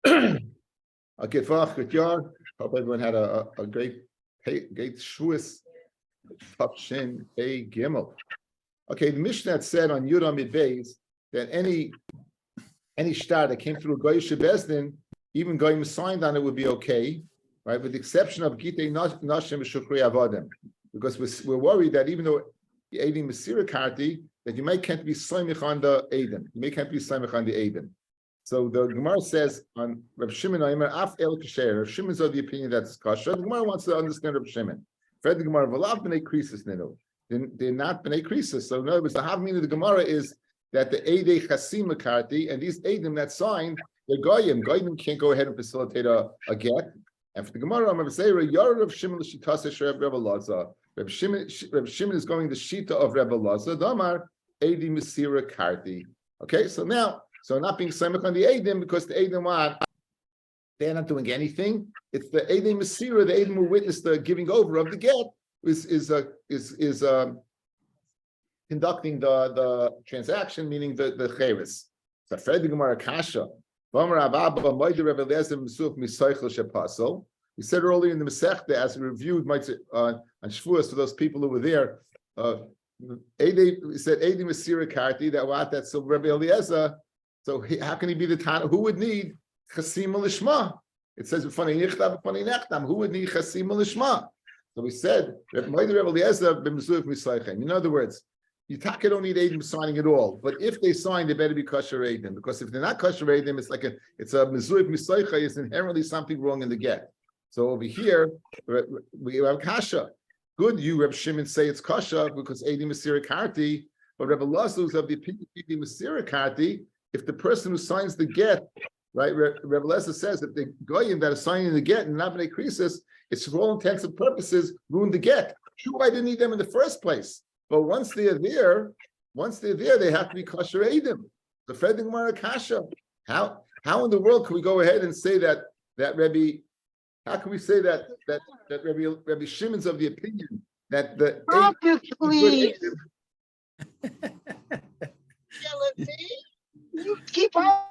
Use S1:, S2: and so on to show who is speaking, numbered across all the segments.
S1: Okay, good yard. Hope everyone had a great Shavuos. Shin A Gimel. Okay, the Mishnah said on Yud Amid Beis that any shtar that came through Goyish Bezdin, even Goyim signed on it would be okay, right? With the exception of Gitin Nashim Shukri Avodim, because we're worried that even though the Eidim Mesira Karti, that you can't be Saimich on the Eidim. You can't be Saimich on the Eidim. So the Gemara says on Reb Shimon Aimer Af El Kasher. Reb Shimon's of the opinion that's kosher. The Gemara wants to understand Reb Shimon. Fred the Gemara V'lav b'nei krisis ninu. They're not b'nei krisis. So in other words, the havmin of the Gemara is that the Eidei Chasim Makarti and these Eidim that signed, they're goyim. Goyim can't go ahead and facilitate a get. And for the Gemara, I'm going to say Reb Shimon l'shitase Reb Elazar. Reb Shimon is going the shita of Reb Elazar. Damar Eidi Mesira Karti. Okay, so now. So not being samech on the Eidim because the Eidim they're not doing anything. It's the Eidim Mesira, the Eidim who witnessed the giving over of the get is conducting the transaction, meaning the cheres. So Fred the Gemara Kasha. We said earlier in the Masechta, as we reviewed on Shavuos for those people who were there, we said Eidim Mesira Karti, that's so Rabbi Eliezer. So how can he be the Tana? Who would need Chasim Lishma? It says B'fanei Nichtav, B'fanei Nechtam. Who would need Chasim Lishma? So we said in other words, you don't need Eidim signing at all. But if they sign, they better be kosher Eidim, because if they're not kosher Eidim, it's a Mezuiv Misaycha. Is inherently something wrong in the get. So over here we have kasha. Good, you Reb Shimon say it's kosher because Eidim Mesira Karti, but Reb Elazar is of the opinion Eidim Mesira Karti. If the person who signs the get, right, Rebbe Eliezer says that the goyim that are signing the get and not b'nei krisis, it's for all intents and purposes ruined the get. Sure, I didn't need them in the first place, but once they're there, they have to be kosher eidim. The Fred the Gemara Kasha. How in the world can we go ahead and say that Rebbe? How can we say that Rebbe Shimon's of the opinion that the
S2: please. You keep on.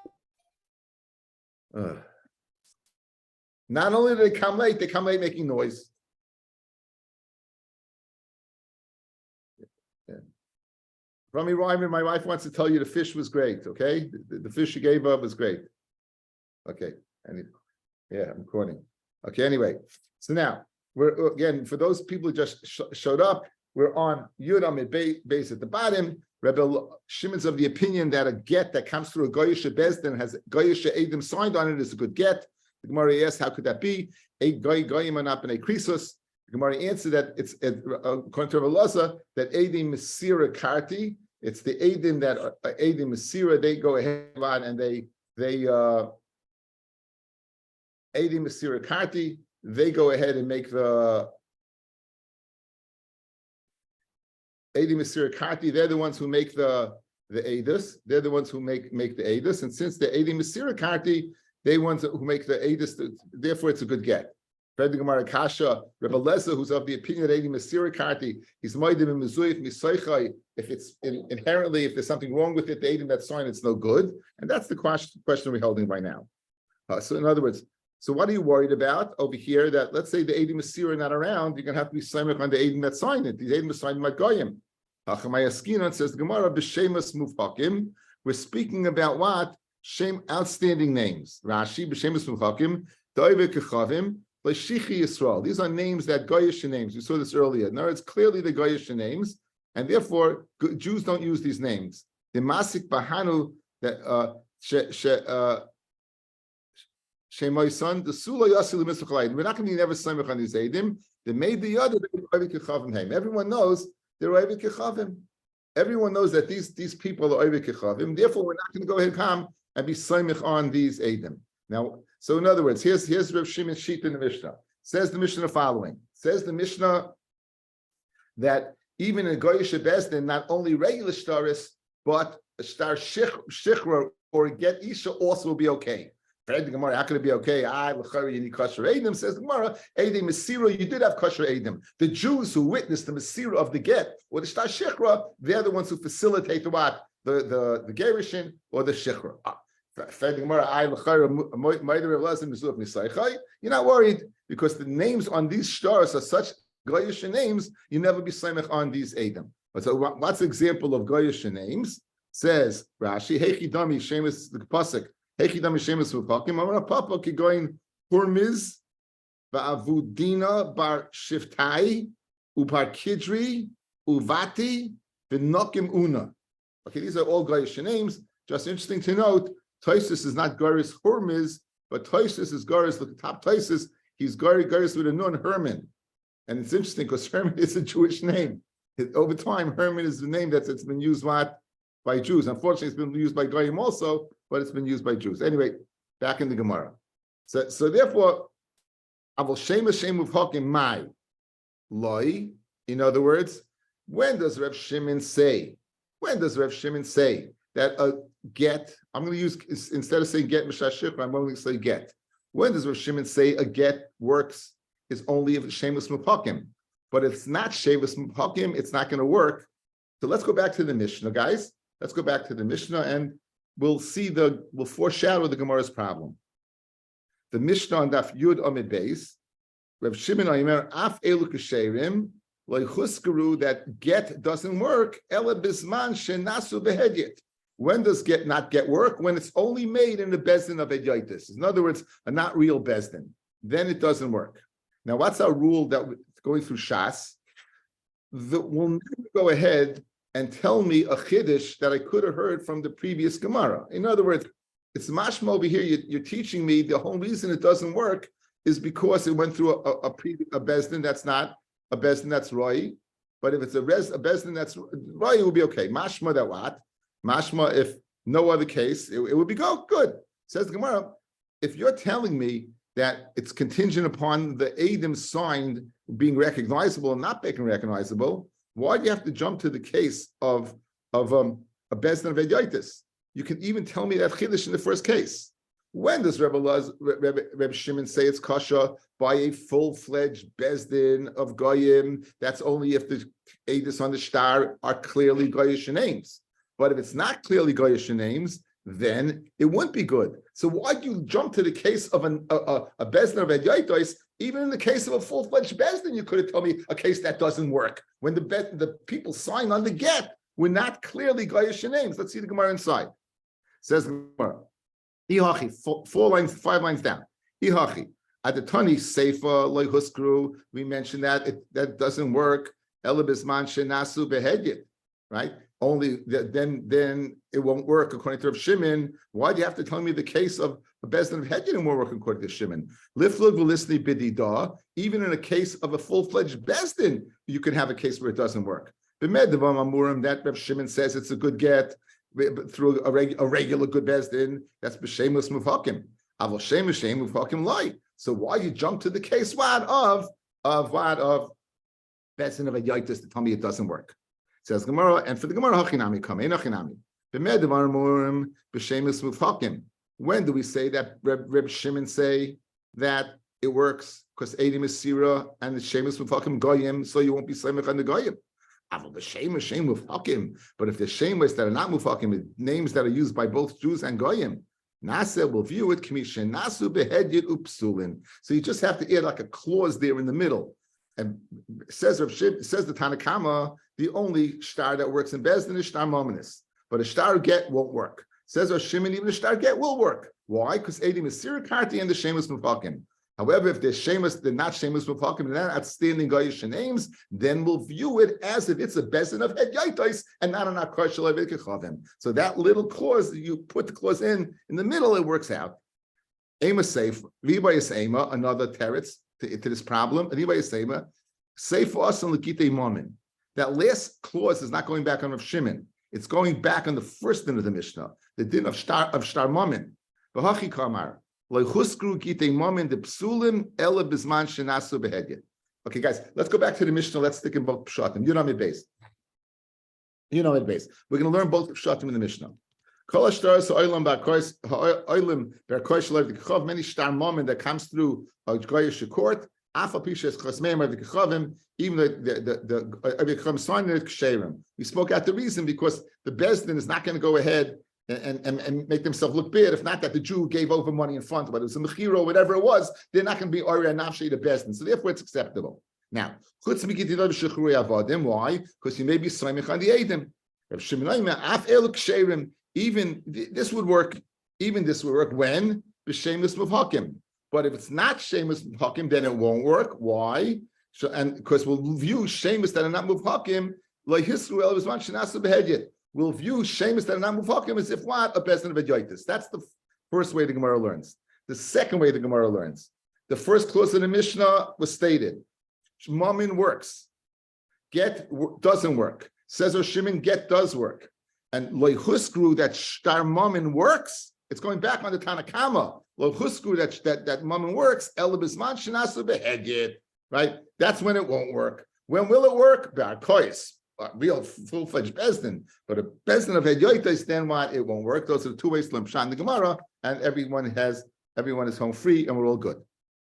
S1: Not only do they come late making noise. Rami Reimer, my wife wants to tell you the fish was great, okay? The fish you gave up was great. Okay, I'm recording. Okay, anyway, so now, we're again, for those people who just showed up, we're on Yud Amid Beis at the bottom. Rebbe Shimon's of the opinion that a get that comes through a Goyish Bezdin has Goyish Eidim signed on it is a good get. The Gemara asks, how could that be? Goyim are not b'nei krisus. The Gemara answered that it's according to Rebbe Elazar that Eidim Mesira Karti. It's the Eidim that Eidim Mesira. They go ahead and they Eidim Mesira Karti. They go ahead and make the Eidim Mesira Karti, they're the ones who make the Eidus. They're the ones who make the Eidus. And since the Eidim Mesira Karti, they ones who make the Eidus, therefore it's a good get. Fred the Gemara Kasha, Rebbe Eliezer, who's of the opinion that Eidim Mesira Karti, he's Moedim and Mezuif Misaychai. If it's inherently, if there's something wrong with it, the Eidim that's signed, it's no good. And that's the question we're holding right now. So in other words, so what are you worried about over here? That let's say the Eidim Mesira are not around, you're going to have to be Samech on the Eidim that signed it. These Eidim are signed by Goyim. Hachamayaskinon says the Gemara b'shemus mufhakim. We're speaking about what? Shem, outstanding names. Rashi b'shemus mufhakim, doive kechavim, l'shichi Yisrael. These are names that Goyish names. We saw this earlier. Now it's clearly the Goyish names, and therefore Jews don't use these names. The masik bahanu that Shemai son, the Sula Yasil Mischalayim. We're not going to be never Samech on these Eidim. They made the other everyone knows they're Oivik Kechavim. Everyone knows that these people are Oivik Kechavim. Therefore, we're not going to go ahead and come and be Samech on these Eidim. Now, so in other words, here's Reb Shimon's sheet in the Mishnah. Says the Mishnah the following. Says the Mishnah that even in Goyish Bezdin, not only regular shtaris, but a shtar shichra or a get isha also will be okay. The Gemara, how can it be okay? You need kosher Eidim. Says the Gemara, Eidim Mesira, you did have kosher Eidim. The Jews who witnessed the Mesira of the get, or the Shtar Shechra, they're the ones who facilitate the what? The Gerishin or the Shechra. You're not worried because the names on these stars are such goyish names, you never be samech on these Adam. So what's the example of goyish names? Says Rashi, Hechidami Shemus the Pasuk, Hechidami Shemus Vupakim, Amar Papa Kigoin Hurmiz, Va'avudina Bar Shiftai, Ubar Kidri, Uvati, V'nokim Una. Okay, these are all goyish names. Just interesting to note, Toisus is not Goris Hurmiz, but Toisus is Goris, look at the top Toisus, he's Goris with a nun, Herman. And it's interesting because Herman is a Jewish name. Over time, Herman is the name it's been used by Jews. Unfortunately, it's been used by Goyim also, but it's been used by Jews. Anyway, back in the Gemara. So therefore, Avol Shema Shemu V'Hakim Mai Loi. In other words, when does Reb Shimon say? When does Reb Shimon say that a get? I'm going to use, instead of saying get Mishashich, I'm going to say get. When does Reb Shimon say a get works? Is only if it's Shemus Mupakim. But if it's not Shemus Mupakim, it's not going to work. So let's go back to the Mishnah, guys. Let's go back to the Mishnah and we'll foreshadow the Gemara's problem. The Mishnah on Daf Yud Amid Beis, Reb Shimon Omer, Af Elu Kesherim, Loichuskaru, that get doesn't work, Ela Bisman Shenasu Behedyet. When does get not get work? When it's only made in the Bezdin of Edyotis. In other words, a not real Bezdin. Then it doesn't work. Now, what's our rule that going through Shas? We'll never go ahead and tell me a chiddush that I could have heard from the previous Gemara. In other words, it's mashma over here. You're teaching me the whole reason it doesn't work is because it went through a bezdin that's not a bezdin that's roi. But if it's a bezdin that's roi, it will be okay. Mashma that what? Mashma if no other case, it would be good. Says the Gemara, if you're telling me that it's contingent upon the Adam signed being recognizable and not being recognizable, why do you have to jump to the case of a bezdin of Edyotis? You can even tell me that chiddush in the first case. When does Reb Shimon say it's kasha by a full-fledged bezdin of goyim? That's only if the edus on the star are clearly goyish names. But if it's not clearly goyish names, then it wouldn't be good. So why do you jump to the case of a bezdin of Edyotis? Even in the case of a full-fledged bezdin, you could have told me a case that doesn't work. When the people sign on the get, we're not clearly goyish names. Let's see the Gemara inside. Says the Gemara, Ihachi, 5 lines down. Ihachi, at the Tani Seifa loy huskru, we mentioned that that doesn't work. Elabisman shenasu behedyet, right? Only then it won't work according to Rav Shimon. Why do you have to tell me the case of a bezdin of Hedyin won't work according to Shimon? Liflug v'lisni bidida. Even in a case of a full-fledged bezdin, you can have a case where it doesn't work. B'meddavam amurim, that Rav Shimon says it's a good get through a regular good bezdin. That's b'shemus mufakim. Avol shemus shem mufakim loy. So why you jump to the case of bezdin of Edyotis to tell me it doesn't work? Says Gemara, and for the Gemara, hachinami kamein hachinami. B'meddavar amurim b'shemus mufakim. When do we say that Reb Shimon say that it works because Eidim is Sira and the Shemus Mufakim Goyim, so you won't be Samech on the Goyim? But if the Shemus that are not Mufakim, names that are used by both Jews and Goyim, Nasa will view it Kamishin Nasu Behedyet Upsulin. So you just have to add like a clause there in the middle. And says the Tanakama, the only star that works in Bezdin is star mominus, but a star get won't work. Says Rav Shimon, even a star get will work. Why? Because Eidim is Sirakarti and the Shemus Mufakim. However, if they're not Shemus Mufakim, they're not outstanding Goyish names, then we'll view it as if it's a bezdin of Edyotis and not an Akar Shel Avikachavim. So that little clause, you put the clause in the middle, it works out. Ema Seif, Vibayas Ema, another teretz to this problem. Vibayas Ema, Seif for us and Lekite Momin. That last clause is not going back on Rav Shimon. It's going back on the first din of the Mishnah, the din of Shtar Momin. V'hachi kamar, loichuskru gitei momin de psulim ela bizman shenasu behedyet. Okay, guys, let's go back to the Mishnah. Let's stick in both pshatim. You know mid base. We're going to learn both pshatim in the Mishnah. Kol hashtaras ha'olam ba'kois ha'olam ba'kois shalav d'kachav, many shtar momin that comes through a goyish court. Afa pishes chasmeim of the kachavim, even the sign it ksherim. We spoke out the reason because the bezdin is not going to go ahead and make themselves look bad. If not that the Jew gave over money in front, whether it was a mechira or whatever it was, they're not going to be Ori Nafshi the best. So therefore it's acceptable. Now, why? Because you may be Saimich on the Eidim. Even this would work. Even this would work when the Shemus Muvhakim. But if it's not Shemus Muvhakim, then it won't work. Why? So, and because we'll view Shemus that are not Muvhakim, like Hisruel is one Shinasu Behedjet. We'll view Shemus that are not Muvhakim as if what? A Bezdin of Edyotis. That's the first way the Gemara learns. The second way the Gemara learns. The first clause of the Mishnah was stated. Mamin works. Get doesn't work. Says Shimon, get does work. And Loi Huskru, that Shtar Mamin works, it's going back on the Tanakama. Loi Huskru, that Mamin works, El Bisman Shinasu Behedjet. Right? That's when it won't work. When will it work? Ba'arkois. Real full-fledged Bezdin, but a Bezdin of Hedyotis, then what? It won't work. Those are the two ways to Lamshan the Gemara, and everyone is home free, and we're all good.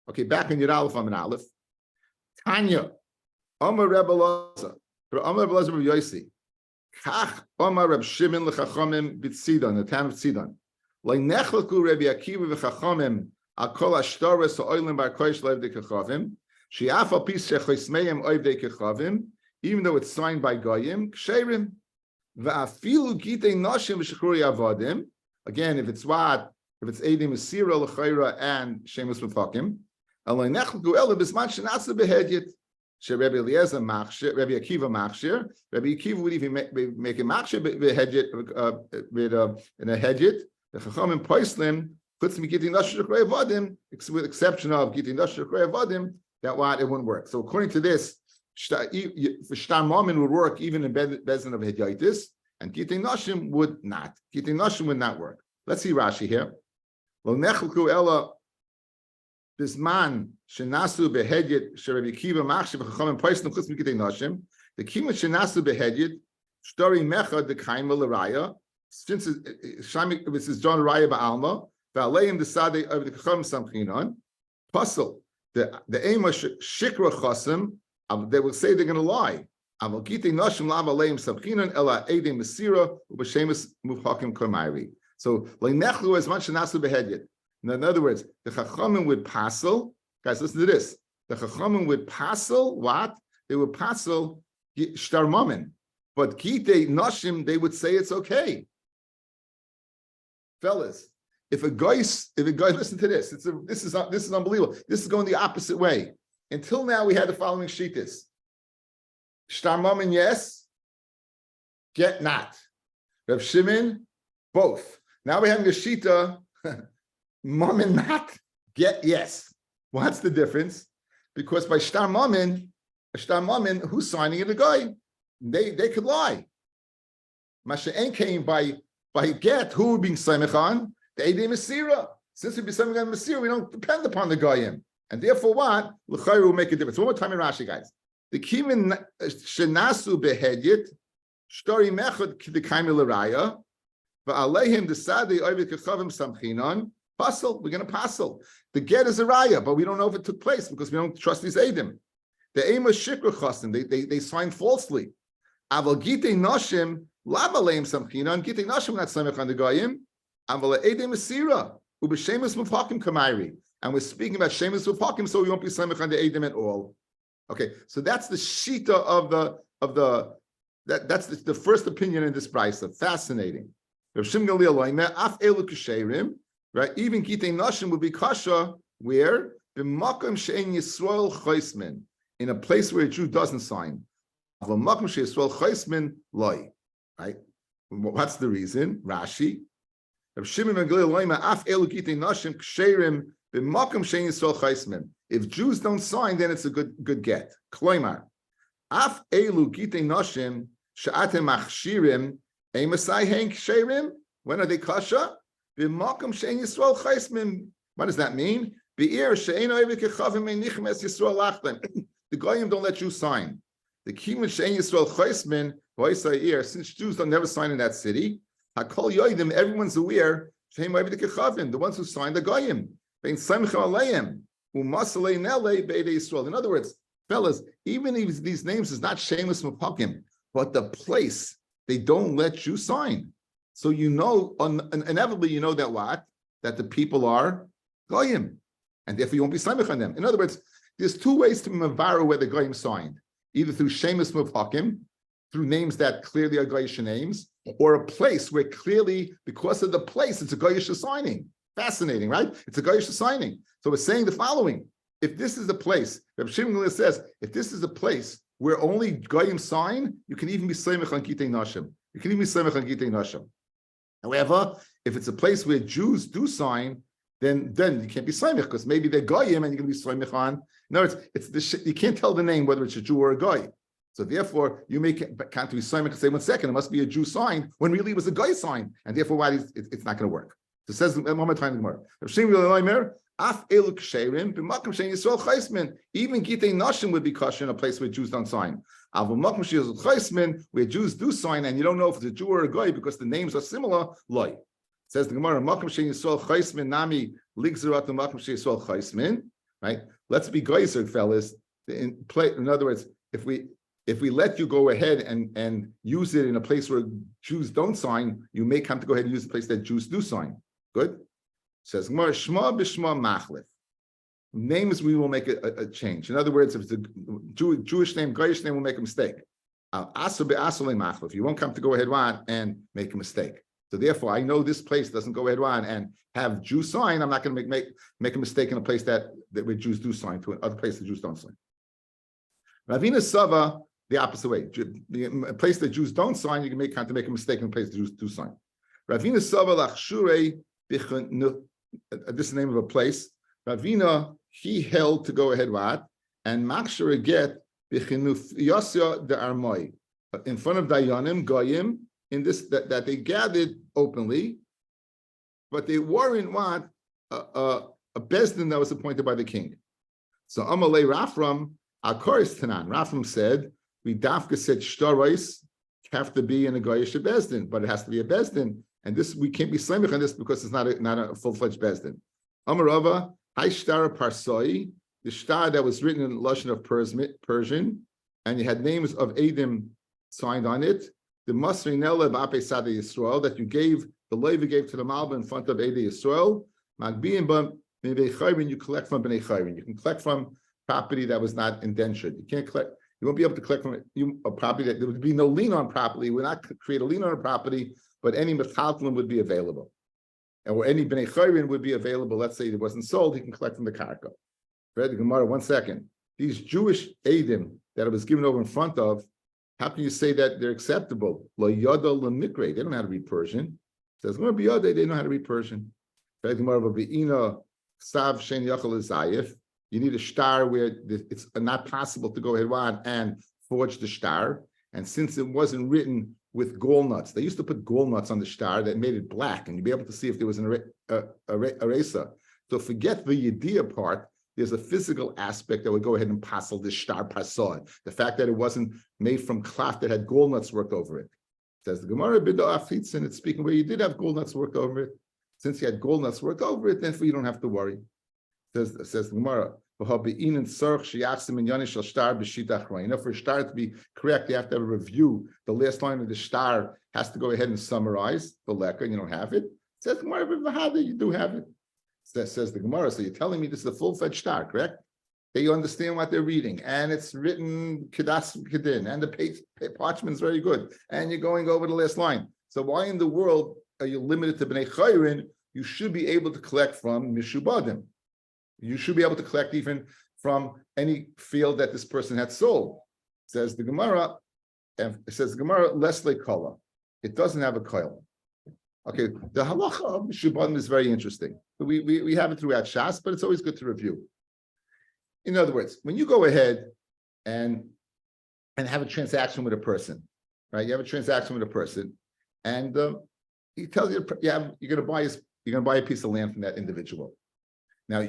S1: Okay, back in Yud Aleph, I'm in Aleph. Tanya, Omar Rebbe Loza, Omar Rebbe Loza Rebbe Yosi, Kach Omar Reb Shimon Lechachomim B'Tzidon, the town of Tzidon. Like Nechlaku Rebbe Akiva V'Chachomim Akol Ashtaras Oilim Bar Koish Leivdei Kechavim She'af Al Pis Shechosmeim Oivdei Kechavim. Even though it's signed by Goyim, Ksherim, Va'afilu Gitin Noshim V'Shechrui Avodim. Again, if it's Eidim Asira L'Chayra and Shemus Muthakim, Alay Nechluku Ela Bisman Shenatza Behedjet. She Rabbi Eliezer Machshir, Rabbi Akiva Machshir. Rabbi Akiva would even make a Machshir Behedjet in a Hedjet. The Chachamim Poislim puts me Gitin Noshim V'Shechrui Avodim, with exception of Gitin Noshim V'Shechrui Avodim, that what it wouldn't work. So according to this, Shtar Mamin would work even in Bezdin of Hedyotis, and Gitin Noshim would not. Gitin Noshim would not work. Let's see Rashi here. Lo nechelku ela bisman shenasu behedyet sheRabbi Akiva machshav v'chachamim poislim chutz migitin Noshim. The kimat shenasu behedyet shtori mecha dekaima l'raya. Since this is John Raya ba'alma v'aleim desade of the chachamim samchinon puzzle the ema shikra chasim. They will say they're going to lie. So, in other words, the Chachamim would passel. Guys, listen to this. The Chachamim would passel what? They would passel Shtar Mamin. But Gitei Noshim, they would say it's okay. Fellas, if a guy, listen to this. This is unbelievable. This is going the opposite way. Until now, we had the following shittas. Shtar Mamin, yes. Get not. Reb Shimon, both. Now we're having a shita, Mamin not, get yes. What's the difference? Because by Shtar Mamin, who's signing it? A guy. They could lie. Masha'en came by get, who would be Samech on? The Eidei Mesira. Since we be Samech on Mesira, we don't depend upon the Goyim. And therefore, what? L'chayru will make a difference. One more time in Rashi, guys. The kimin shenasu behedyet shtori mechad k'dekaim l'raya va'aleihim desadi oivik kechavim samchinon pasel. We're going to pasel. The get is a raya, but we don't know if it took place because we don't trust these edim. The ema shikra chasim. They signed falsely. Aval gitei noshim lavaleim samchinon. Gitei noshim not samech on the goyim. Aval edim asira ubeshemus mufhakim kamairi. And we're speaking about Shemus Mufhakim, so we won't be Samech on the Eidim at all. Okay, so that's the Shita that's the first opinion in this brisa. Fascinating. Rav Shimon Gamliel af elu ksherim, right? Even Gitei Noshim would be kasha where b'makom she'en Yisrael choismin, in a place where a Jew doesn't sign. V'makom she'Yisrael choismin loy, right? What's the reason? Rashi. Rav Shimon Gamliel af elu Gitei Noshim ksherim. If Jews don't sign, then it's a good get. Kloimar. Af elu gitei noshim she'atem machshirim emasai hen ksherim. When are they kasha? B'makom she'en Yisrael chaismin. What does that mean? Be'ir she'en oivik kechavim einichem es Yisrael lachlem. The goyim don't let you sign. The kimin she'en Yisrael chaismin v'oisayir. Since Jews don't never sign in that city, hakol yoidim. Everyone's aware she'en oivik kechavim. The ones who signed the goyim. In other words, fellas, even if these names is not shameless mupakim, but the place they don't let you sign. So inevitably you know that what? That the people are goyim, and therefore you won't be samech on them. In other words, there's two ways to mavaru where the goyim signed, either through shemus muvhakim, through names that clearly are goyish names, or a place where clearly, because of the place, it's a goyish signing. Fascinating, right? It's a goyish signing. So we're saying the following: if this is a place, Rabbi Shimon says, if this is a place where only goyim sign, you can even be samech on Gitin nashim. You can even be samech on Gitin nashim. However, if it's a place where Jews do sign, then you can't be samech because maybe they're goyim and you're going to be samech on. In other words, you can't tell the name whether it's a Jew or a goy. So therefore, you can't be samech and say 1 second, it must be a Jew sign when really it was a goy sign, and therefore why it's not going to work. So it says one more time more. Even Gitin nashim would be kosher in a place where Jews don't sign. Where Jews do sign, and you don't know if it's a Jew or a goy because the names are similar. Loy says the Gemara. Right? Let's be geyser, fellas. In other words, if we let you go ahead and use it in a place where Jews don't sign, you may come to go ahead and use a place that Jews do sign. Good. Says Gemara, Shma b'Shma machlif. Names we will make a change. In other words, if it's a Jewish name, Goyish name, we'll make a mistake. You won't come to go ahead and make a mistake. So therefore, I know this place doesn't go ahead and have Jews sign. I'm not going to make a mistake in a place that where Jews do sign to another place that Jews don't sign. Ravina Sava, the opposite way. A place that Jews don't sign, you can make a mistake in a place that Jews do sign. Ravina Sava lachshure. This is the name of a place. Ravina, he held to go ahead and makshara get b'chinufiyasya de armoi in front of Dayanim Goyim in this that they gathered openly, but they weren't a bezdin that was appointed by the king. So Amalei Rafram Akoris Tanan. Rafram said we dafka said shtarois have to be in a Goyish bezdin, but it has to be a bezdin. And this we can't be slamich on this because it's not a full-fledged bezdin. Amarava, Hai Shtara Parsoi, the star that was written in Lashon of Persian, and you had names of Adim signed on it. The Masri Nelev Ape Sada Yisrael that you gave, the Levi gave to the Malba in front of Ede Yisrael. Magbiim Bam Bnei Chayrin, you collect from Bnei Chayrin. You can collect from property that was not indentured. You can't collect. You won't be able to collect from a property that there would be no lien on property. We're not create a lien on a property, but any mechaltalim would be available. Or any bnei chayrin would be available. Let's say it wasn't sold, he can collect from the karka. Read the Gemara, 1 second. These Jewish edim that it was given over in front of, how can you say that they're acceptable? Lo yada lemikre, they don't know how to read Persian. It says, they know how to read Persian. Read the Gemara, be'ina sav shen yachal zayif. You need a star where it's not possible to go ahead and forge the star. And since it wasn't written with gall nuts, they used to put gall nuts on the star that made it black, and you'd be able to see if there was an eraser. So forget the yediyah part. There's a physical aspect that would go ahead and passel this star pasod. The fact that it wasn't made from cloth that had gall nuts worked over it. Says the Gemara, and it's speaking where you did have gall nuts worked over it. Since you had gall nuts worked over it, therefore you don't have to worry. Says the Gemara. For a star to be correct, you have to have a review. The last line of the star has to go ahead and summarize the lekker. You don't have it. Says the Gemara, you do have it. Says the Gemara. So you're telling me this is a full-fledged star, correct? That you understand what they're reading, and it's written kedas kedin, and the parchment is very good, and you're going over the last line. So why in the world are you limited to bnei chayrin? You should be able to collect from mishubadim. You should be able to collect even from any field that this person had sold. Says the Gemara, Leslie Kala. It doesn't have a coil. Okay, the halacha of Shubadim is very interesting. We have it throughout Shas, but it's always good to review. In other words, when you go ahead and have a transaction with a person, right? You have a transaction with a person, and he tells you, you're going to buy a piece of land from that individual. Now,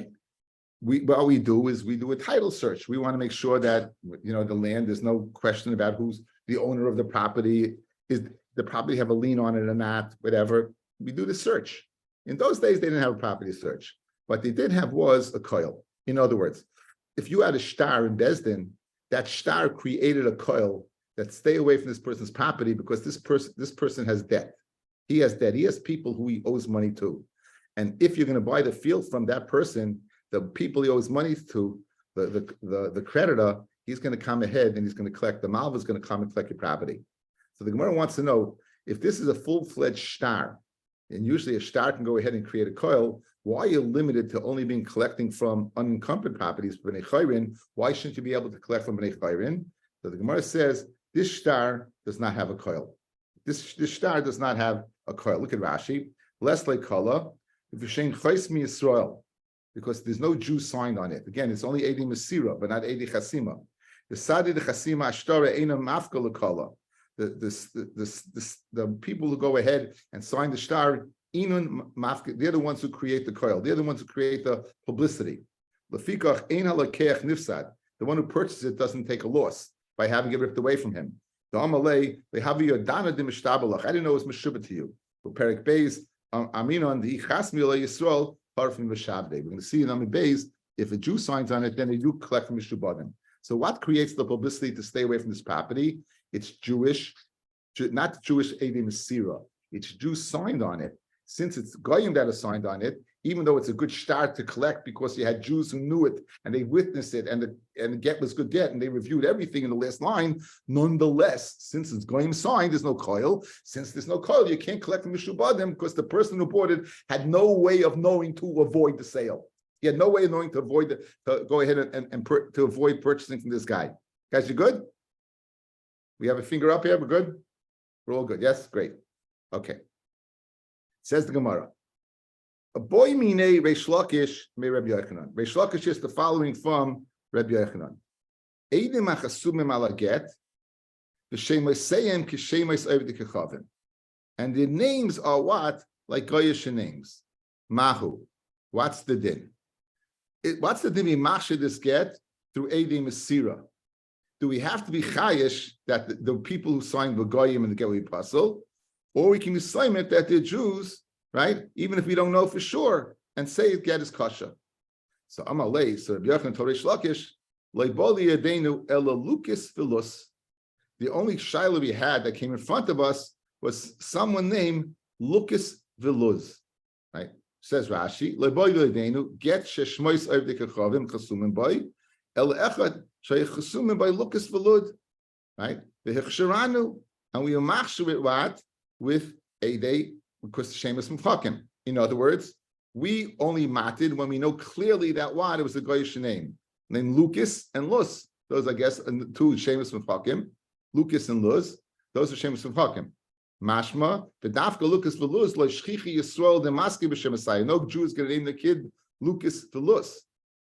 S1: what we do is we do a title search. We want to make sure that the land. There's no question about who's the owner of the property. Is the property have a lien on it or not? Whatever. We do the search. In those days, they didn't have a property search. What they did have was a coil. In other words, if you had a star in Bezdin, that star created a coil that stay away from this person's property because this person has debt. He has debt. He has people who he owes money to. And if you're going to buy the field from that person, the people he owes money to, the creditor, he's going to come ahead and he's going to collect, the malva is going to come and collect your property. So the Gemara wants to know, if this is a full-fledged star, and usually a star can go ahead and create a coil, why are you limited to only being collecting from unencumbered properties, b'nei chayrin? Why shouldn't you be able to collect from b'nei chayrin? So the Gemara says, this star does not have a coil. This star does not have a coil. Look at Rashi. Less like kala, because there's no Jew signed on it. Again, it's only Edi Masira, but not Edi Chasima. The Sadi the Chasima Ashtara Eina Mafka Lakala. The people who go ahead and sign the star, Inun Mafka, they're the ones who create the coil. They're the ones who create the publicity. Lafikach Ein Halakeach Nifsad. The one who purchases it doesn't take a loss by having it ripped away from him. The Amalei, they have you Dana de Mishtabalach. I didn't know it was Meshubah to you. Perik Beis, Aminon, the Chasmi Yisrael, Parfim Vashavde. We're going to see in Amid Beis, if a Jew signs on it, then they do collect from Mishubadim. So what creates the publicity to stay away from this property? It's Jewish, not Jewish Edi Masira. It's Jews signed on it. Since it's Goyim that are signed on it, even though it's a good start to collect because you had Jews who knew it and they witnessed it and the get was good get and they reviewed everything in the last line, nonetheless, since it's Goyim signed, there's no coil. Since there's no coil, you can't collect from Mishubadim because the person who bought it had no way of knowing to avoid the sale. He had no way of knowing to avoid to go ahead and to avoid purchasing from this guy. Guys, you good? We have a finger up here. We're good? We're all good. Yes? Great. Okay. Says the Gemara. A boy mine Reish Lakish me Rabbi Yochanan. Reish Lakish is the following from Rabbi Yochanan. Eidim achasumim ala get, v'shemois seyem kishemois oved kechavim. And the names are what? Like Goyish names. Mahu. What's the din? What's the din we mashid this get? Through Eidim Masira. Do we have to be chayish that the people who signed the Goyim and the get will be puzzle? Or we can be it that they're Jews, right? Even if we don't know for sure, and say it get is kasha. So Amalei, so Rabbi Yochanan Torah Shlakish, Leiboli Yadenu Ela Lukas Vilus. The only shaila we had that came in front of us was someone named Lukas Viluz, right? Says Rashi, Leiboli Yadenu get sheshmois ovdei kechavim chasumim boy El echad sheychasumim by Lukas Vilud, right? The hechsheranu, and we machshu it what? With a day, because the Shemus Mfakim. In other words, we only matted when we know clearly that what it was a Goyish name. Named Lucas and Luz. Those, I guess, are two Shemus Mfakim. Lucas and Luz. Those are Shemus Mfakim. Mashma, the Dafka Lucas for Luz, like Shchichi Yisrael the Maski b'Shemasai. No Jew is going to name the kid Lucas for Luz.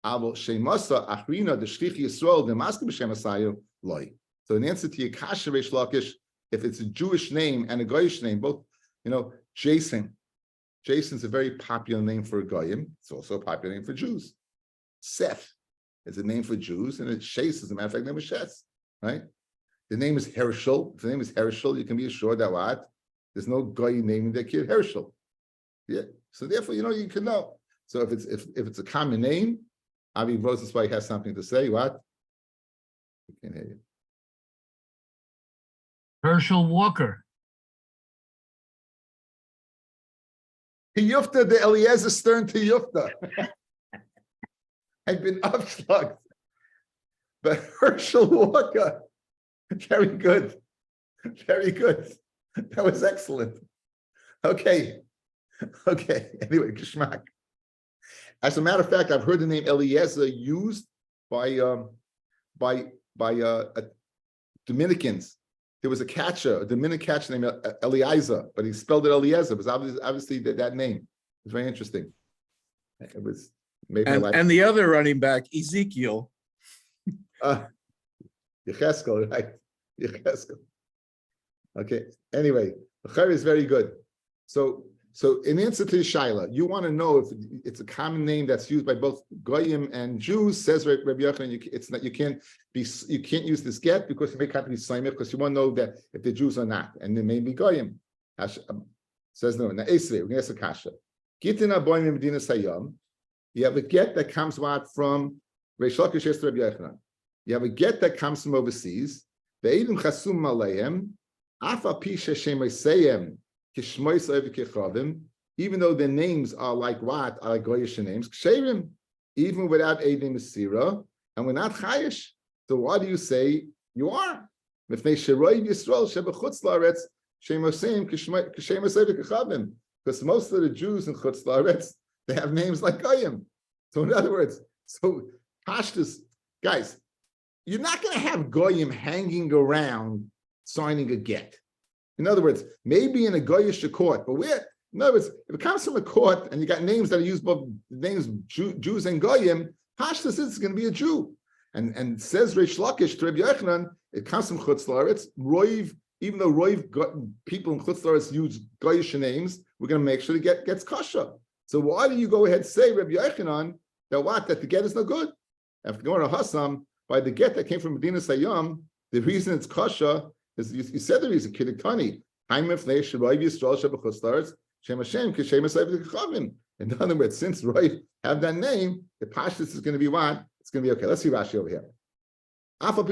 S1: Avo Shemasa Achrina the Shchichi Yisrael the Maski b'Shemasai loy. So in answer to your Kasha Reish Lakish, if it's a Jewish name and a Goyish name, both, Jason. Jason's a very popular name for a Goyim. It's also a popular name for Jews. Seth is a name for Jews, and Shes, as a matter of fact, name is Shes, right? The name is Herschel. If the name is Herschel, you can be assured that what? There's no Goyim naming their kid Herschel. Yeah. So therefore, you can know. So if it's a common name, Avi Rosenzweig has something to say. What? I can't hear you.
S3: Herschel Walker.
S1: Tiyufta, the Eliezer Stern Tiyufta. I've been upslugged. But Herschel Walker, very good. Very good. That was excellent. Okay. Anyway, Geschmack. As a matter of fact, I've heard the name Eliezer used by Dominicans. There was a Dominican catcher named Eliezer, but he spelled it Eliezer. It was obviously that name. It was very interesting. It was maybe
S4: and the other running back, Ezekiel.
S1: Yecheskel, right? Yecheskel. Okay. Anyway, the Chayr is very good. So in answer to Shaila, you want to know if it's a common name that's used by both Goyim and Jews. Says Rabbi Yochanan, you can't use this get because you may have to be Saimich because you want to know that if they're Jews or not, and they may be Goyim. Says no. Now Esrei, we're going to ask a kasha. Gitin aboyim Medina Sayam. You have a get that comes from Reish Lakish to Rabbi Yochanan. You have a get that comes from overseas. Ve'edim chasum aleihem. Afa pisha shemay sayem. kishmois oivik kechavim, even though their names are like what? Are like goyish names, ksherim, even without Eidim Mesira, and we're not chayish. So why do you say you are? Because most of the Jews in Chutz La'aretz, they have names like Goyim. So in other words, Pashtus, guys, you're not going to have Goyim hanging around signing a get. In other words, maybe in a Goyish court, but in other words, if it comes from a court and you got names that are used both names Jews and Goyim, Pashtus is going to be a Jew. And says Reish Lakish to Rabbi Yochanan, it comes from Chutz La'aretz. Roiv, even though Roiv people in Chutz La'aretz use Goyish names, we're going to make sure it gets kosher. So why do you go ahead and say, Rabbi Yochanan, that the get is no good? After going to Hassam, by the get that came from Medina Sayyam, the reason it's kosher is you said the reason, Kidiktani. In other words, since Roiv have that name, the Pashtus is going to be what? It's going to be okay. Let's see Rashi over here. Even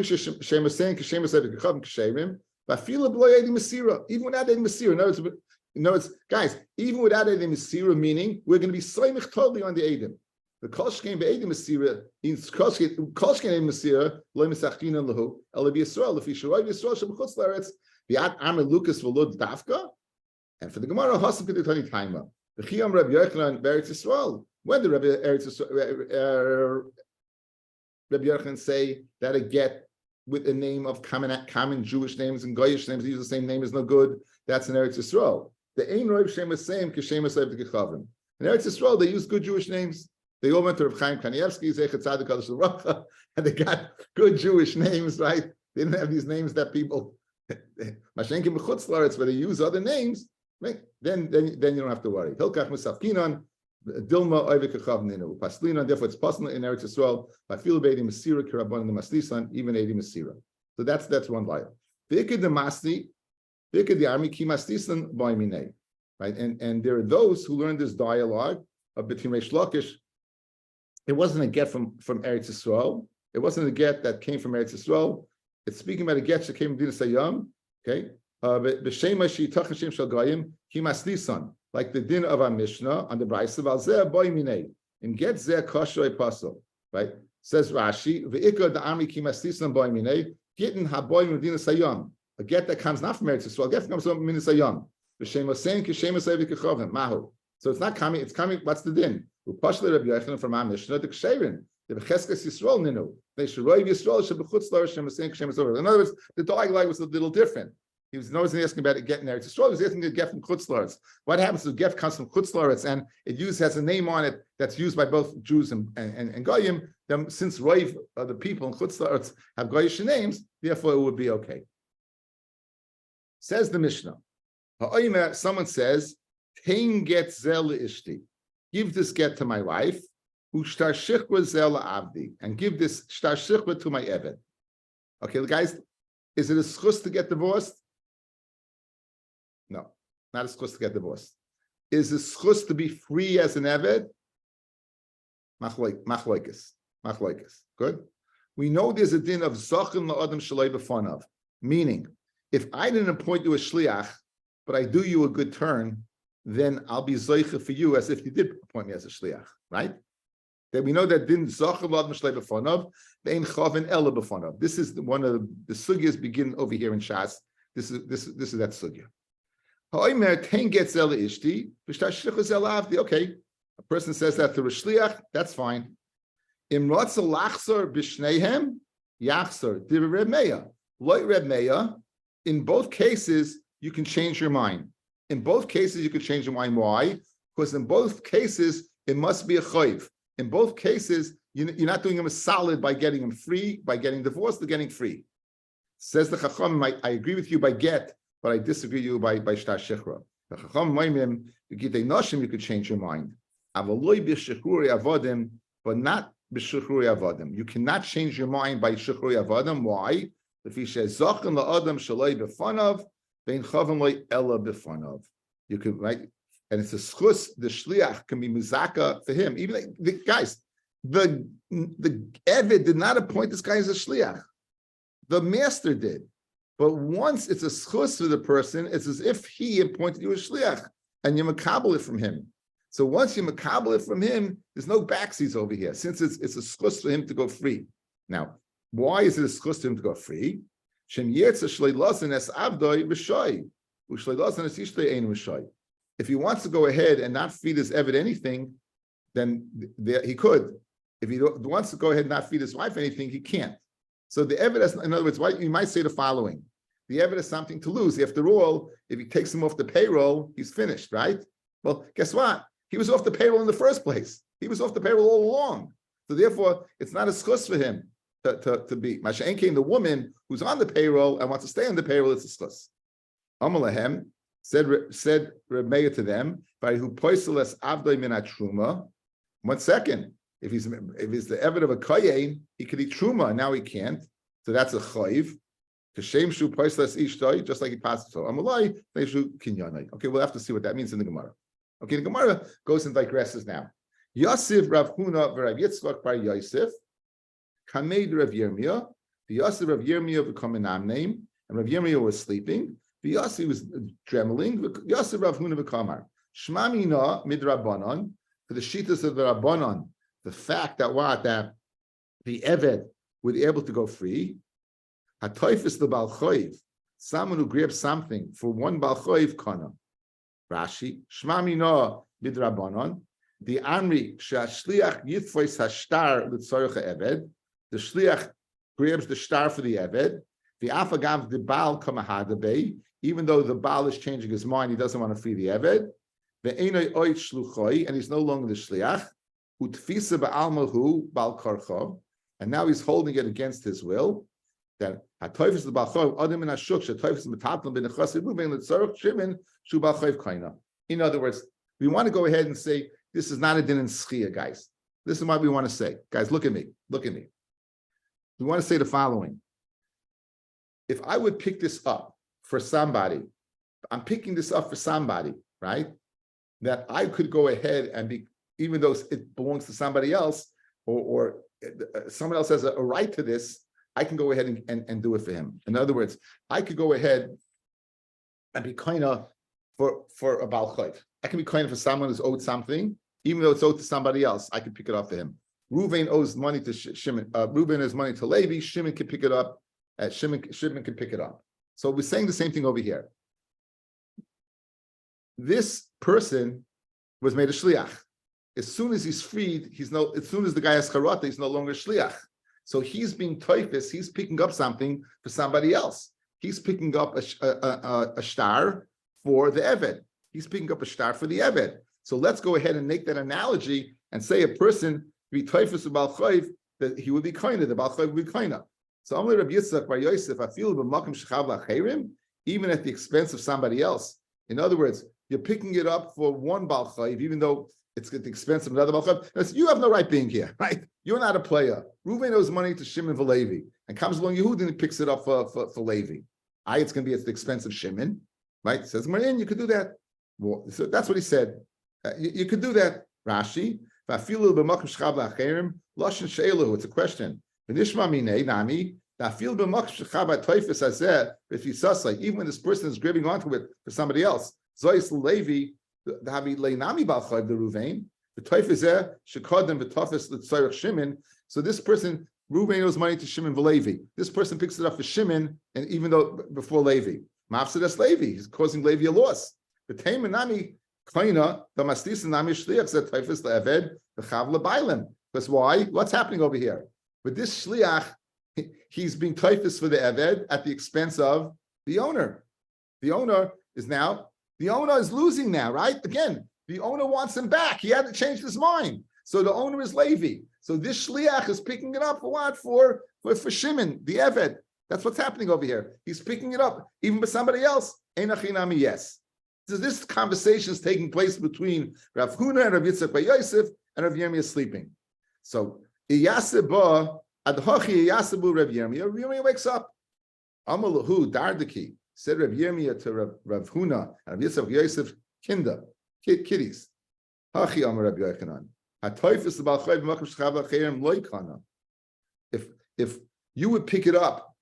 S1: without Eidim Mesira, in other words, guys, even without Eidim Mesira, meaning we're going to be soymich totally on the Eidim. The Kolshkein be'Eidim Mesira, in Kolshkein Eidim Mesira, lo misachkin lahu, ela b'Yisrael, lefi shoroi b'Yisrael shebechutz la'aretz, v'at Amar Lukas v'lod Dafka, and for the Gemara, Hasam Kedutani Taima, the Chiyam Rabbi Yochanan be'Eretz Yisrael. When the Rabbi Yochanan say that a get with a name of common Jewish names and Goyish names, use the same name is no good. That's in Eretz Yisrael. The Ein Roiv Shem is same Kishem Esav Gekhavim. In Eretz Yisrael, they use good Jewish names. They all went to Reb Chaim Kanievsky, Zechat Tzadik Kadosh L'Bracha, and they got good Jewish names, right? They didn't have these names that people Mashenkim B'chutz La'aretz, where they use other names. Right? Then you don't have to worry. Hilkach Misafkinon. Dilma Oivik Chavninu Paslinon. Therefore, it's possible in Eretz Yisrael by feel Eidim Mesira Kirabon the Maslisan, even Eidim Mesira. So that's one line. Vikid the Masli, Vikid the army Ki Maslisan Boimine. Right, and there are those who learn this dialogue between Reish Lakish. It wasn't a get from Eretz Yisrael. It wasn't a get that came from Eretz Yisrael. It's speaking about a get that came from Medina Sayyam. Okay, B'Shema Shi Tach Hashem Shel Goyim Ki Maslisan. Like the din of our Mishnah on the Brayso, Valzeh boy minei, and get zeh kosher pasol, right? Says Rashi, ve'ikar the army kimastisam boy minei, Gitin haboy medina sayam, a get that comes not from Eretz Yisrael, a get comes from medina sayam. V'shem osein kishem osei v'kechovim mahu. So it's not coming. It's coming. What's the din? Upashli Rabbi Yochanan from our Mishnah the ksherin. The b'cheskes Yisrael ninu. They should roiv Yisrael shebechutz la'ar shem osein kishem osei. In other words, the dialogue was a little different. He was asking about it getting there. It's He was asking to get from Chutz La'aretz. What happens if get comes from Chutz La'aretz and it has a name on it that's used by both Jews and Goyim? Then since Roiv, the people in Chutz La'aretz have Goyish names, therefore it would be okay. Says the Mishnah. Someone says, "Tein get zel ishti." Give this get to my wife. Ushtar shichva zel avdi, and give this shtar shichva to my eved. Okay, guys, is it a schus to get divorced? No, not a schus to get divorced. Is a schus to be free as an eved? Machloikis. Good. We know there's a din of zachin la'adam shalei b'fanav, meaning if I didn't appoint you a shliach, but I do you a good turn, then I'll be zoicha for you as if you did appoint me as a shliach, right? That we know that din zachin la'adam shalei b'fanav, ve'en chavin ela b'fanav. This is one of the sugyas begin over here in Shas. This is that sugya. Okay, a person says that to a shliach, that's fine. In both cases, you can change your mind. In both cases, you can change your mind. Why? Because in both cases, it must be a chayv. In both cases, you're not doing him a solid by getting him free, by getting divorced, or getting free. Says the Chacham, I agree with you by get, but I disagree with you by shtar shechra. The Chacham Moimim, the Gitei Noshim, you could change your mind. Avaloi b'shechuri avodim, but not b'shechuri avodim. You cannot change your mind by shechuri avodim. Why? If he says zachin la'adam shaloi b'fanav, vein chavim loy ela b'fanav. You can, right? And it's a schus. The shliach can be mizaka for him. Even the guys, the Eved did not appoint this guy as a shliach. The master did. But once it's a schus for the person, it's as if he appointed you a shliach, and you makabel it from him. So once you makabel it from him, there's no backseats over here, since it's a schus for him to go free. Now, why is it a schus for him to go free? If he wants to go ahead and not feed his Eved anything, then he could. If he wants to go ahead and not feed his wife anything, he can't. So the Eved has, in other words, you might say the following: the Eved has something to lose. After all, if he takes him off the payroll, he's finished, right? Well, guess what? He was off the payroll in the first place. He was off the payroll all along. So therefore, it's not a schus for him to be. Masha'en came the woman who's on the payroll and wants to stay on the payroll, it's a schus. Amalahem said Rabbi to them, by who poiseles avdoi min truma. 1 second. If he's the Eved of a kohen, he could eat truma. Now he can't. So that's a chayiv. Kashem shu poiseles ishtoi, just like he passed. So amalai shu kinyanai. Okay, we'll have to see what that means in the Gemara. Okay, the Gemara goes and digresses now. Yosef Rav Huna v'Rav Yitzchak bar Yosef kamed Rav Yirmiyah. The Yosef Rav Yirmiyah become a name, and Rav Yirmiyah was sleeping. The Yosef was dremeling. Yosef Rav Huna v'kamar shmamina midrabanan, for the shitas of the Rabbanon, the fact that the Eved would be able to go free. Hatoifis the Bal Choiv, someone who grabs something for one Bal Choiv kana. Rashi shmamina midrabanan. The Amri shashliach yitfois hashtar l'tzorich Eved. The shliach grabs the star for the Eved. The afagav the Baal kamahadabei. Even though the Baal is changing his mind, he doesn't want to free the Eved. The Einoi oit shluchoi, and he's no longer the shliach. Utfisa ba'almahu Baal karchov, and now he's holding it against his will. That hatoifis the Baal chov adam in ashuk shatoifis metatlem ben nechasim ruben letzorich shimin shu Baal chov kaina. In other words, we want to go ahead and say this is not a din in schia, guys. This is what we want to say, guys. Look at me. Look at me. We want to say the following: if I would pick this up for somebody, I'm picking this up for somebody, right? That I could go ahead and be, even though it belongs to somebody else, or someone else has a right to this, I can go ahead and do it for him. In other words, I could go ahead and be kind of for a Baal Chayv. I can be kind of for someone who's owed something, even though it's owed to somebody else. I can pick it up for him. Reuven owes money to Shimon. Reuven owes money to Levi. Shimon can pick it up. Shimon can pick it up. So we're saying the same thing over here. This person was made a shliach. As soon as he's freed, as soon as the guy has charata, he's no longer shliach. So he's being toifis, he's picking up something for somebody else. He's picking up a star for the Eved. He's picking up a star for the Eved. So let's go ahead and make that analogy and say a person be toifis of Baal Chayv, that he would be kind of, the Baal Chayv would be kind of. So I'm Rabbi Yitzchak bar Yosef, I feel b'makom shechav lacherim, even at the expense of somebody else. In other words, you're picking it up for one Baal Chayv, even though it's at the expense of another Baal Chayv. You have no right being here, right? You're not a player. Reuven owes money to Shimon for Levi, and comes along Yehud and picks it up for Levi. It's going to be at the expense of Shimon, right? Says Marin, you could do that. Well, so that's what he said. You could do that. Rashi, it's a question. Even when this person is grabbing onto it for somebody else, Zois Levi, the Leinami Balchayv, the Ruvain, the Toifizeh, Shekodem, the Tofis, the Tzorich Shimon. So this person, Ruvain owes money to Shimon Levi. This person picks it up for Shimon, and even though before Levi, Mafsedes Levi, he's causing Levi a loss. The Taimanami Koina, the Mastis and Nami Shliach said Toifis the Eved, the Chav Lebailim. Because why? What's happening over here? But this Shliach, he's being Toifis for the Eved at the expense of the owner. The owner is losing now, right? Again, the owner wants him back. He had to change his mind. So the owner is Levi. So this Shliach is picking it up for what? For Shimon, the Eved. That's what's happening over here. He's picking it up, even by somebody else. Einachinami, yes. So this conversation is taking place between Rav Huna and Rav Yitzchak bar Yosef, and Rav Yirmiyah is sleeping. So Iyaseba Adhochi Iyasebu Rav Yirmiyah. Rav Yirmiyah wakes up. Amalahu Dardaki said Rav Yirmiyah to Rav Huna and Rav Yitzchak bar Yosef, Kinda, kiddies. Hachi Amar Rav Yochanan. Hatoifis the Baal Chayv Makom Shechav Lacherim Loikana. If you would pick it up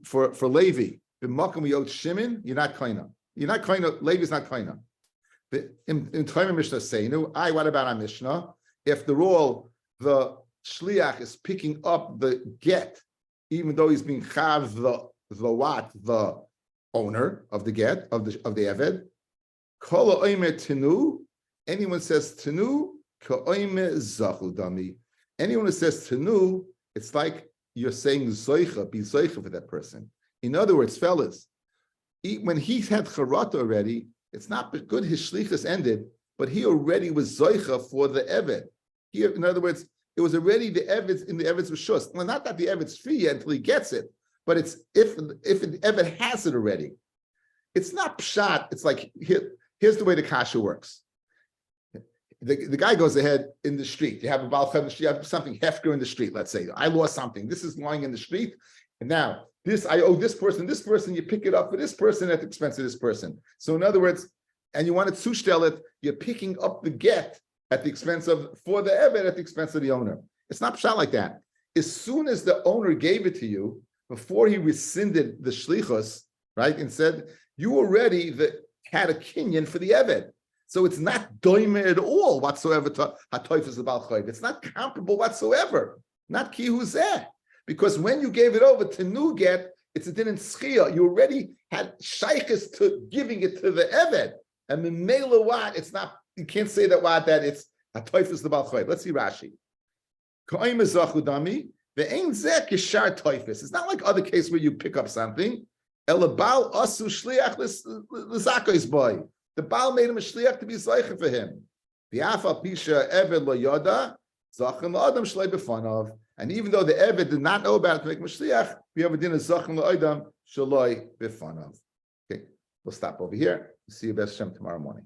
S1: for Levi, b'makom yod Shimon, you're not kaina. You're not kaina. Levi's not kaina. In Tomer Mishnah Seinu, what about our Mishnah? If the shliach is picking up the get, even though he's being chav the owner of the get of the eved. Kol oimer tenu. Anyone says tenu, ka'oimer zachu dami. Anyone who says tenu, it's like you're saying zoicha, be zoicha for that person. In other words, fellas, when he had charata already, it's not good his shlichus ended, but he already was zoicha for the eved. Here, in other words, it was already the evid's in the evid's rishus. Well, not that the evid's free yet until he gets it, but it's if the evid has it already. It's not pshat. It's like here's the way the kasha works. The guy goes ahead in the street. You have a balchem in the street. You have something hefker in the street. Let's say I lost something. This is lying in the street, and now I owe this person. This person, you pick it up for this person at the expense of this person. So in other words, and you want to zushtel it, you're picking up the get at the expense of for the eved at the expense of the owner. It's not pshat like that. As soon as the owner gave it to you, before he rescinded the shlichus, right, and said you already had a kinyan for the eved. So it's not doime at all whatsoever to hatoifus about chayv. It's not comparable whatsoever. Not kihuzeh. Because when you gave it over to new get, it's a din in schia. You already had shaykhis to giving it to the eved. And memela what? It's not. You can't say that what that it's hatoifus about chayv. Let's see Rashi. Ka'im ezachudami ve'ein zeh kishar toifus. It's not like other case where you pick up something. Elabal asu shliach l'zakois boy. The Baal made him a shliach to be zeicha for him. The afa pisha eved lo yoda zachem la'adam shlei b'fanav. And even though the eved did not know about it to make him a shliach, we have a din of zachem la'adam shlei b'fanav. Okay, we'll stop over here. See you best Shem tomorrow morning.